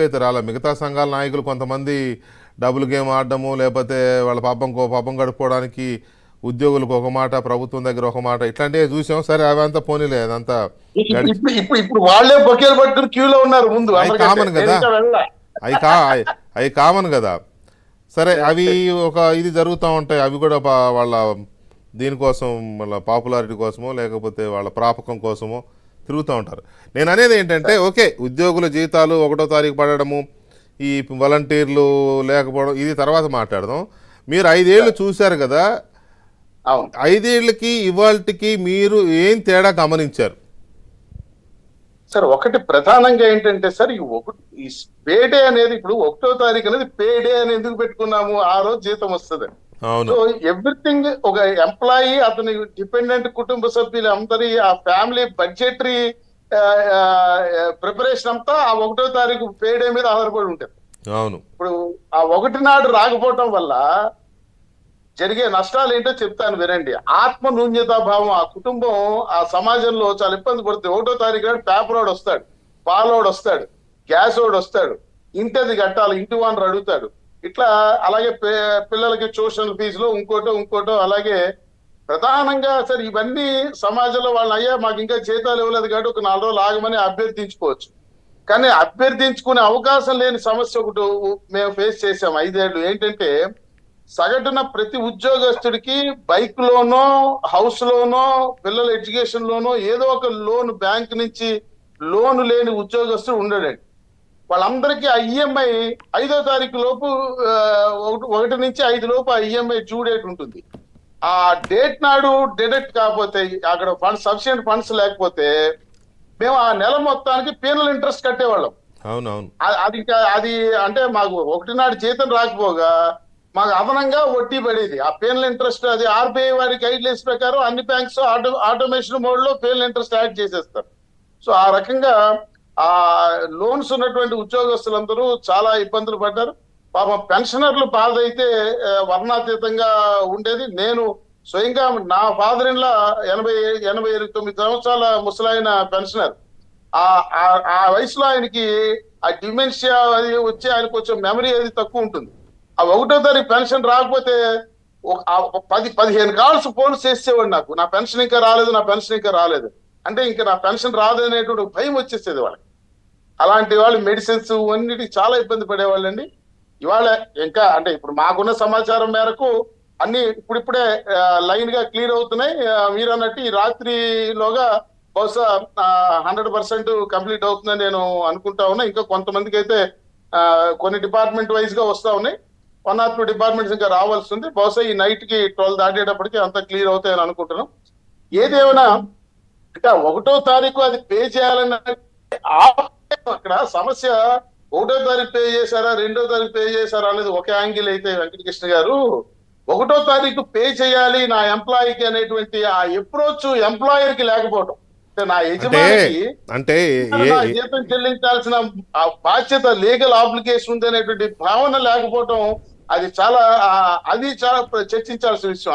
అయితే రాలే. మిగతా సంఘాల నాయకులు కొంతమంది డబుల్ గేమ్ ఆడడము, లేకపోతే వాళ్ళ పాపం గడుపుకోవడానికి ఉద్యోగులకు ఒక మాట, ప్రభుత్వం దగ్గర ఒక మాట, ఇట్లాంటివి చూసాం. సరే అవంతా పోనీలే, అదంతా గడిచి ఇప్పుడు వాళ్ళే బొకేలు పట్టుకుని క్యూలో ఉన్నారు ముందు. అవి కామన్ కదా, అవి కామన్ కదా. సరే అవి ఒక ఇది జరుగుతూ ఉంటాయి. అవి కూడా వాళ్ళ దీనికోసం, వాళ్ళ పాపులారిటీ కోసమో లేకపోతే వాళ్ళ ప్రాపకం కోసమో తిరుగుతూ ఉంటారు. నేను అనేది ఏంటంటే, ఓకే ఉద్యోగుల జీతాలు 1వ తారీఖు పడడము, ఈ వాలంటీర్లు లేకపోవడం, ఇది తర్వాత మాట్లాడదాం. మీరు 5 ఏళ్ళు చూశారు కదా, 5 ఏళ్ళకి ఇవాళకి మీరు ఏం తేడా గమనించారు? సార్ ఒకటి ప్రధానంగా ఏంటంటే సార్, ఈ పేడే అనేది, ఇప్పుడు 1వ తారీఖు అనేది పేడే అని ఎందుకు పెట్టుకున్నాము, ఆ రోజు జీతం వస్తుంది. సో ఎవ్రీథింగ్ ఒక ఎంప్లాయీ, అతని డిపెండెంట్ కుటుంబ సభ్యులు అందరి ఆ ఫ్యామిలీ బడ్జెటరీ ప్రిపరేషన్ అంతా ఆ 1వ తారీఖు పేడే మీద ఆధారపడి ఉంటుంది. అవును. ఇప్పుడు ఆ 1 నాడు రాకపోవటం వల్ల జరిగే నష్టాలు ఏంటో చెప్తాను వినండి. ఆత్మ న్యూన్యతా భావం ఆ కుటుంబం, ఆ సమాజంలో చాలా ఇబ్బంది పడుతుంది. 1వ తారీఖు నాడు పేపర్ వాడు వస్తాడు, పాలోడు వస్తాడు, గ్యాస్ వాడు వస్తాడు, ఇంటిది కట్టాలి, ఇంటి వాడిని అడుగుతాడు. ఇట్లా అలాగే పిల్లలకి ట్యూషన్ ఫీజులో ఇంకోటో అలాగే ప్రధానంగా సార్ ఇవన్నీ సమాజంలో వాళ్ళు, అయ్యా మాకు ఇంకా జీతాలు ఇవ్వలేదు కాబట్టి ఒక 4 రోజులు ఆగమని అభ్యర్థించుకోవచ్చు. కానీ అభ్యర్థించుకునే అవకాశం లేని సమస్య ఒకటి మేము ఫేస్ చేసాం 5 ఏళ్ళు. ఏంటంటే సగటున ప్రతి ఉద్యోగస్తుడికి బైక్ లోనో, హౌస్ లోనో, పిల్లల ఎడ్యుకేషన్ లోనో ఏదో ఒక లోన్ బ్యాంక్ నుంచి లోన్ లేని ఉద్యోగస్తుడు ఉండడండి. వాళ్ళందరికీ ఆ ఈఎంఐ 5వ తారీఖు లోపు, 1 నుంచి 5 లోపు ఆ ఈఎంఐ డ్యూ డేట్ ఉంటుంది. ఆ డేట్ నాడు డిడక్ట్ కాకపోతే, అక్కడ ఫండ్స్ సఫిషియెంట్ ఫండ్స్ లేకపోతే మేము ఆ నెల మొత్తానికి పీనల్ ఇంట్రెస్ట్ కట్టేవాళ్ళం. అవునవును. అది అంటే మాకు 1 నాడు జీతం రాకపోగా మాకు అదనంగా వడ్డీ పడేది. ఆ పీనల్ ఇంట్రెస్ట్ అది ఆర్బీఐ వారి గైడ్ లైన్స్ ప్రకారం అన్ని బ్యాంక్స్ ఆటోమేషన్ మోడ్ లో పీనల్ ఇంట్రెస్ట్ యాడ్ చేసేస్తారు. సో ఆ రకంగా ఆ లోన్స్ ఉన్నటువంటి ఉద్యోగస్తులందరూ చాలా ఇబ్బందులు పడ్డారు. పాపం పెన్షనర్లు బాధ అయితే వర్ణాతీతంగా ఉండేది. నేను స్వయంగా నా ఫాదర్ ఇన్ లా 89 సంవత్సరాల ముసలాయన పెన్షనర్. ఆ వయసులో ఆయనకి ఆ డిమెన్షియా అది వచ్చి ఆయనకు కొంచెం మెమరీ అది తక్కువ ఉంటుంది. ఆ 1వ తారీఖు పెన్షన్ రాకపోతే 10-15 కాల్స్ ఫోన్ చేసేవాడు నాకు, నా పెన్షన్ ఇంకా రాలేదు అంటే ఇంకా నా పెన్షన్ రాదు అనేటువంటి భయం వచ్చేసేది వాళ్ళకి. అలాంటి వాళ్ళు మెడిసిన్స్ అన్నిటికి చాలా ఇబ్బంది పడేవాళ్ళండి. ఇవాళ ఇంకా అంటే ఇప్పుడు మాకున్న సమాచారం మేరకు అన్ని ఇప్పుడిప్పుడే లైన్ గా క్లియర్ అవుతున్నాయి. మీరు అన్నట్టు ఈ రాత్రిలోగా బహుశా 100% కంప్లీట్ అవుతుందని నేను అనుకుంటా ఉన్నా. ఇంకా కొంతమందికి అయితే కొన్ని డిపార్ట్మెంట్ వైజ్ గా వస్తా ఉన్నాయి. 1 or 2 డిపార్ట్మెంట్స్ ఇంకా రావాల్సి ఉంది. బహుశా ఈ నైట్ కి 12 దాటేటప్పటికి అంతా క్లియర్ అవుతాయని అనుకుంటున్నాం. ఏదేమైనా అంటే 1వ తారీఖు అది పే చేయాలన్న అక్కడ సమస్య 1వ తారీఖు పే చేశారా, 2వ తారీఖు పే చేశారా అనేది ఒక యాంగిల్ అయితే, వెంకటకృష్ణ గారు 1వ తారీఖు పే చేయాలి నా ఎంప్లాయీకి అనేటువంటి ఆ అప్రోచ్ ఎంప్లాయర్ కి లేకపోవడం, నా యజమానికి అంటే జీతం చెల్లించాల్సిన బాధ్యత, లీగల్ ఆబ్లిగేషన్ ఉంది అనేటువంటి భావన లేకపోవడం, అది చాలా చర్చించాల్సిన విషయం.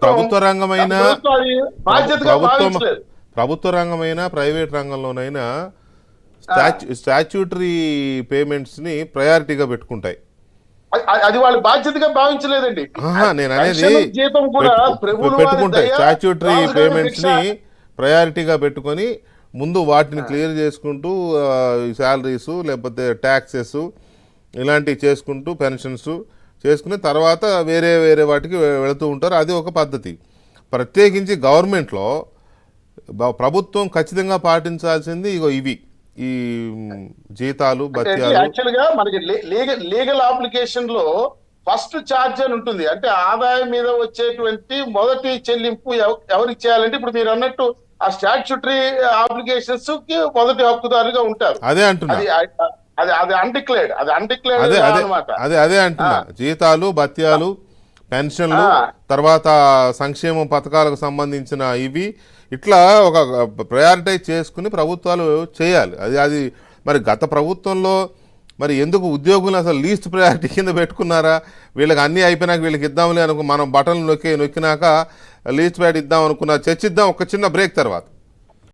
ప్రభుత్వ రంగమైన బాధ్యతగా భావించలేదు. ప్రభుత్వ రంగమైన ప్రైవేట్ రంగంలోనైనా స్టాచ్యూటరీ పేమెంట్స్ ని ప్రయారిటీగా పెట్టుకుంటాయి. అది వాళ్ళ బాధ్యతగా భావించలేదండి. నేను అనేది పెట్టుకుంటాయి. స్టాచ్యూటరీ పేమెంట్స్ ని ప్రయారిటీగా పెట్టుకొని ముందు వాటిని క్లియర్ చేసుకుంటూ శాలరీస్ లేకపోతే ట్యాక్సెస్ ఇలాంటివి చేసుకుంటూ పెన్షన్స్ చేసుకుని తర్వాత వేరే వాటికి వెళుతూ ఉంటారు. అది ఒక పద్ధతి. ప్రత్యేకించి గవర్నమెంట్లో ప్రభుత్వం ఖచ్చితంగా పాటించాల్సింది ఇవి ఈ జీతాలు, బత్యాలు. యాక్చువల్గా మనకి లీగల్ అప్లికేషన్ లో ఫస్ట్ ఛార్జ్ అని ఉంటుంది. అంటే ఆదాయం మీద వచ్చేటువంటి మొదటి చెల్లింపు ఎవరికి చేయాలంటే, ఇప్పుడు మీరు అన్నట్టు ఆ స్టాట్యూటరీ అప్లికేషన్స్ కి మొదటి హక్కుదారుగా ఉంటారు. అదే అంటున్నా, అది అన్డిక్లేర్డ్ అన్నమాట. అదే అంటున్నా. జీతాలు, బత్యాలు, పెన్షన్లు, తర్వాత సంక్షేమ పథకాలకు సంబంధించిన ఇవి ఇట్లా ఒక ప్రయారిటైజ్ చేసుకుని ప్రభుత్వాలు చేయాలి. అది మరి గత ప్రభుత్వంలో మరి ఎందుకు ఉద్యోగులు అసలు లీస్ట్ ప్రయారిటీ కింద పెట్టుకున్నారా? వీళ్ళకి అన్నీ అయిపోయినాక వీళ్ళకి ఇద్దాంలే అనుకో, మనం బటన్లు నొక్కినాక లీస్ట్ ప్రయారిటీ ఇద్దాం అనుకున్నా. చర్చిద్దాం ఒక చిన్న బ్రేక్ తర్వాత.